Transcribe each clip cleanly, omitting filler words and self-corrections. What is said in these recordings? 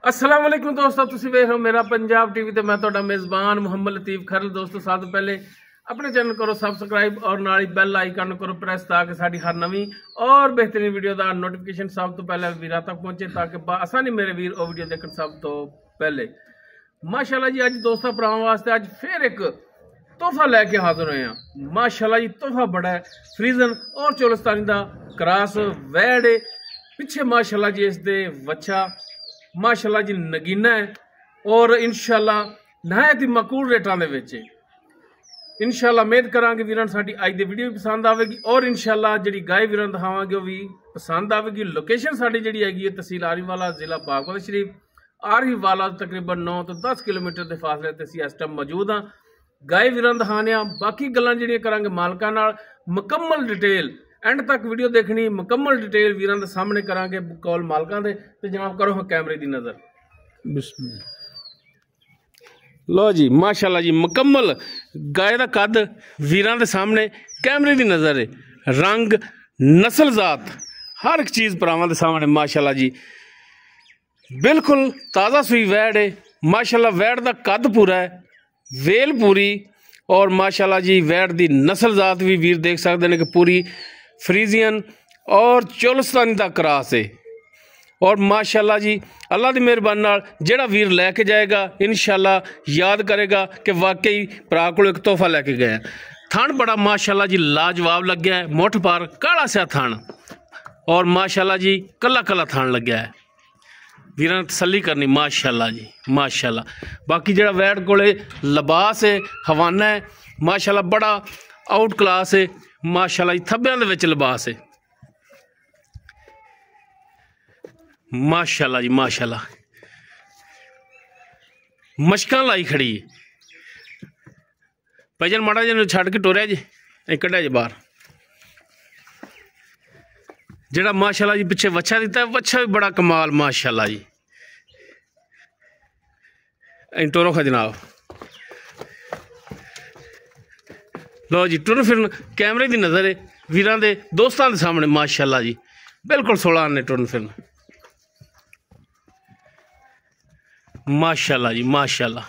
अस्सलाम वालेकुम दोस्तों, तुसीं वेख रहे हो मेरा पंजाब टीवी ते मैं तुहाडा मेज़बान मुहम्मद लतीफ़ खरल। दोस्तों सब तो पहले अपने चैनल करो सबसक्राइब और नाल बैल आइकन करो प्रेस ताकि साडी हर नवी और बेहतरीन वीडियो का नोटिफिकेशन सब तो पहले वीरां तक पहुंचे ताकि आसानी मेरे वीर वो वीडियो देखने सब तो पहले। माशाल्लाह जी अज दोस्तों भरावां वास्ते अज फिर एक तोहफा लैके हाजिर होए हैं। माशाल्लाह जी तोहफा बड़ा है, फ्रीजन और चोलिस्तानी का क्रॉस वैड है। पिछे माशाल्लाह जी इसके वच्छा माशाल्लाह जी नगीना है और इंशाल्लाह नहायत ही मकूल रेटां दे विच है। इंशाल्लाह उम्मीद करांगे वीरां साडी अज दी वीडियो भी पसंद आवेगी और इंशाल्लाह जिहड़ी गाय वीरां दिखावांगे वो भी पसंद आवेगी। लोकेशन साडी जिहड़ी हैगी है तहसील आरीवाला, जिला पाकपाल शरीफ। आरीवाला तकरीबन 9 तो 10 किलोमीटर के फासले ते असीं इस टाइम मौजूद हाँ। गाय वीरां दिखाने बाकी गल्लां जिहड़ियां करांगे मालकां नाल। मुकम्मल डिटेल एंड तक वीडियो देखनी, मुकम्मल डिटेल वीरां दे सामने करांगे कॉल मालकां दे। ते जनाब करो हाँ कैमरे की नज़र। बिस्मिल्लाह। लो जी माशाल्लाह जी मुकम्मल गाय का कद वीरां दे सामने कैमरे की नज़र है। रंग नस्ल जात हर एक चीज़ भरावां दे सामने माशाल्लाह जी बिल्कुल ताज़ा सुई वैड है। माशाल्लाह वैड का कद पूरा है, वेल पूरी और माशाल्लाह जी वैड की नस्ल जात भी वीर देख सकते हैं कि पूरी फ्रीजियन और चोलिस्तानी का क्रॉस है। और माशाल्लाह जी अल्लाह की मेहरबानी नाल जेड़ा वीर लैके जाएगा इंशाल्लाह याद करेगा कि वाकई भरा को एक तोहफा लैके गया। थान बड़ा माशाल्लाह जी लाजवाब लग गया है, मुठ पार काला सा थान और माशाल्लाह जी कला कला थान लग गया है। वीरां ने तसल्ली करनी माशाल्लाह जी माशाल्लाह। बाकी जेड़ा वैड कोले लिबास है हवाना है माशाल्लाह बड़ा आउट क्लास है। माशाल्लाह जी थब्बियां दे विच लिबास है माशाल्लाह जी माशाल्लाह। मशकां लाई खड़ी है। भजन माड़ा जी छड़ के टोरिया जी कढ़िया जी बाहर। जेड़ा माशाल्लाह जी पिछे वच्छा दिता है, वच्छा भी बड़ा कमाल माशाल्लाह जी। टोरो खा जनाब। लो जी टुर फिर कैमरे की नज़र है वीरां दे दोस्तां दे सामने माशाल्लाह जी बिल्कुल 16 आने टुरन फिर माशाल्लाह जी माशाल्लाह।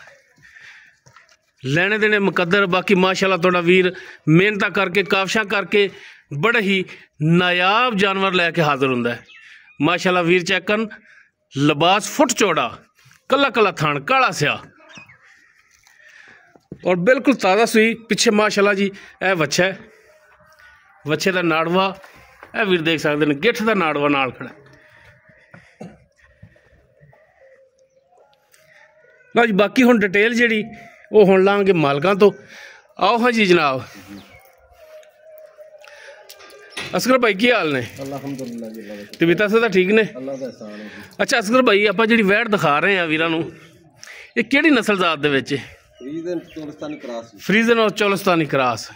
लेने देने मुकद्दर। बाकी माशाल्लाह थोड़ा वीर मेहनत करके काविशां करके बड़े ही नायाब जानवर लैके हाजिर होंदा है। माशाल्लाह वीर चेक करन लिबास फुट चौड़ा कला कला थान काला स्या और बिल्कुल ताज़ा सुई। पिछे माशाल्लाह जी ए वच्छा है, वच्छे का नाड़वा ए वीर देख सकते हैं, गिठ का नाड़वा नाल खड़ा। लो जी बाकी हुण डिटेल जी वो हुण लांगे मालकां तो। आओ हाँ जी जनाब। असगर भाई की हाल ने? तबीयत से ठीक ने? अच्छा असगर भाई आप जी वैड दिखा रहे हैं वीरां नूं, ये किहड़ी नस्ल जात दे विच? फ्रीजन और चोलिस्तानी क्रॉस।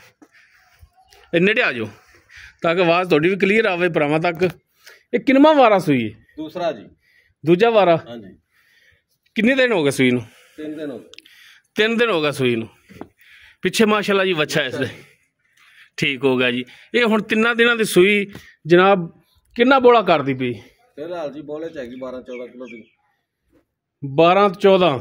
नेड़े आ जाओ ताकि आवाज़ थोड़ी भी क्लीयर आवे भरावां तक। ये किनवा वारा सुई है? दूसरा जी। दूजा वारा? हाँ जी। किन्ने दिन हो गए सुई नूं? 3 दिन हो गए। 3 दिन हो गया सुई नूं। पिछे माशाल्लाह जी वच्छा है इसदे ठीक हो गया जी। ये हुण 3 दिनां दी सुई जनाब किन्ना बोला करदी पई? फिलहाल जी बोले च हैगी 12-14 किलो दी। 12-14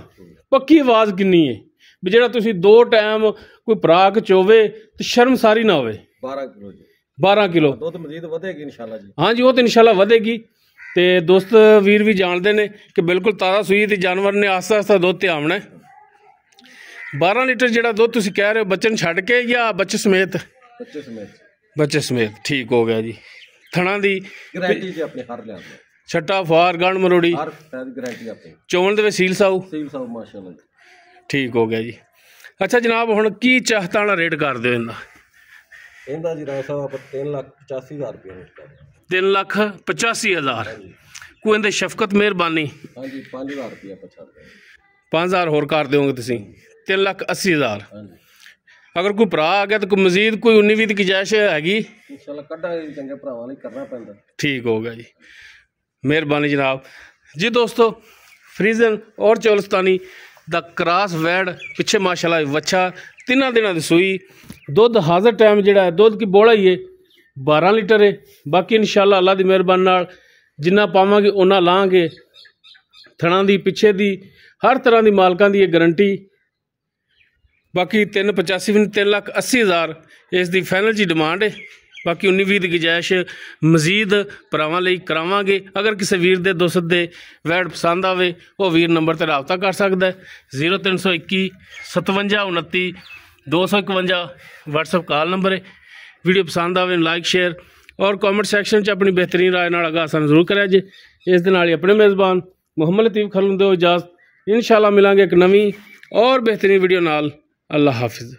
पक्की आवाज़ किन्नी है भी जेड़ा तुसीं 2 टाइम कोई भराक चोवे तो शर्म सारी ना होवे। 12 किलो जी। 12 किलो दुध मजीद वधेगी इंशाल्लाह जी। हाँ जी वो तो इंशाल्लाह वधेगी। तो दोस्त वीर भी जानते हैं कि बिल्कुल ताज़ा सुई तो जानवर ने आस्ता आस्ता दुध ते आना है। 12 लीटर जो दुध तुसीं कह रहे हो बच्चन छड़ के या बच्चे समेत? बच्चे समेत। बच्चे समेत ठीक हो गया जी। थणा दी गारंटी जी अपने हर लिया छट्टा फार गंढ मरोड़ी हर गारंटी अपनी। चोण दे सील साऊ माशाल्लाह ठीक हो गया जी। अच्छा जनाब हुण की चाहता वाला रेट कर दो इनका? इनका जी राय साहब आप 3,85,000 रुपये। 3,85,000 कोई इनकी शफकत मेहरबानी? हाँ जी 5,000 रुपये आप छड़ दें। 5,000 होर कर दोगे तुसीं? 3,80,000। हाँ जी। अगर कोई भरा आ गया तो कोई मजीद कोई 19-20 की गुंजाइश हैगी? इंशाल्लाह कढ़ांगे चंगे भरावां लई करना पैंदा। ठीक हो गया जी मेहरबानी जनाब जी। दोस्तों फ्रीजन और चोलिस्तानी दा क्रॉस वैड पिछे माशाल्लाह वच्छा 3 दिनों की सुई। दुध हाजिर टाइम जोड़ा दुध की बोला ही है 12 लीटर है। बाकी इंशाल्लाह अल्लाह की मेहरबानी नाल जिन्ना पावांगे उन्ना लांगे ਥਣਾ ਦੀ ਪਿੱਛੇ ਦੀ ਹਰ ਤਰ੍ਹਾਂ ਦੀ ਮਾਲਕਾਂ ਦੀ ਇਹ ਗਾਰੰਟੀ। ਬਾਕੀ 385 ਵੀ 3,80,000 ਇਸ ਦੀ ਫਾਈਨਲ ਜੀ ਡਿਮਾਂਡ ਹੈ। ਬਾਕੀ 19-20 ਦੀ ਗੁੰਜਾਇਸ਼ ਮਜ਼ੀਦ ਭਰਾਵਾਂ ਲਈ ਕਰਾਵਾਂਗੇ। ਅਗਰ ਕਿਸੇ ਵੀਰ ਦੇ ਦੁੱਧ ਦੇ ਵੈੜ ਪਸੰਦ ਆਵੇ ਉਹ ਵੀਰ ਨੰਬਰ ਤੇ ਰਾਬਤਾ ਕਰ ਸਕਦਾ ਹੈ। 0321 57 29 251 WhatsApp ਕਾਲ ਨੰਬਰ ਹੈ। ਵੀਡੀਓ ਪਸੰਦ ਆਵੇ ਲਾਈਕ ਸ਼ੇਅਰ ਔਰ ਕਮੈਂਟ ਸੈਕਸ਼ਨ 'ਚ ਆਪਣੀ ਬਿਹਤਰੀਨ ਰਾਏ ਨਾਲ ਆਗਾਹ ਸਾਨੂੰ ਜ਼ਰੂਰ ਕਰਿਆ ਜੇ। ਇਸ ਦੇ ਨਾਲ ਹੀ ਆਪਣੇ ਮੇਜ਼ਬਾਨ ਮੁਹੰਮਦ ਲਤੀਫ ਖਰਲ ਨੂੰ ਦਿਓ ਇਜਾਜ਼ਤ। ਇੰਸ਼ਾਅੱਲਾ ਮਿਲਾਂਗੇ ਇੱਕ ਨਵੀਂ ਔਰ ਬਿਹਤਰੀਨ ਵੀਡੀਓ ਨਾਲ। ਅੱਲਾ ਹਾਫਿਜ਼।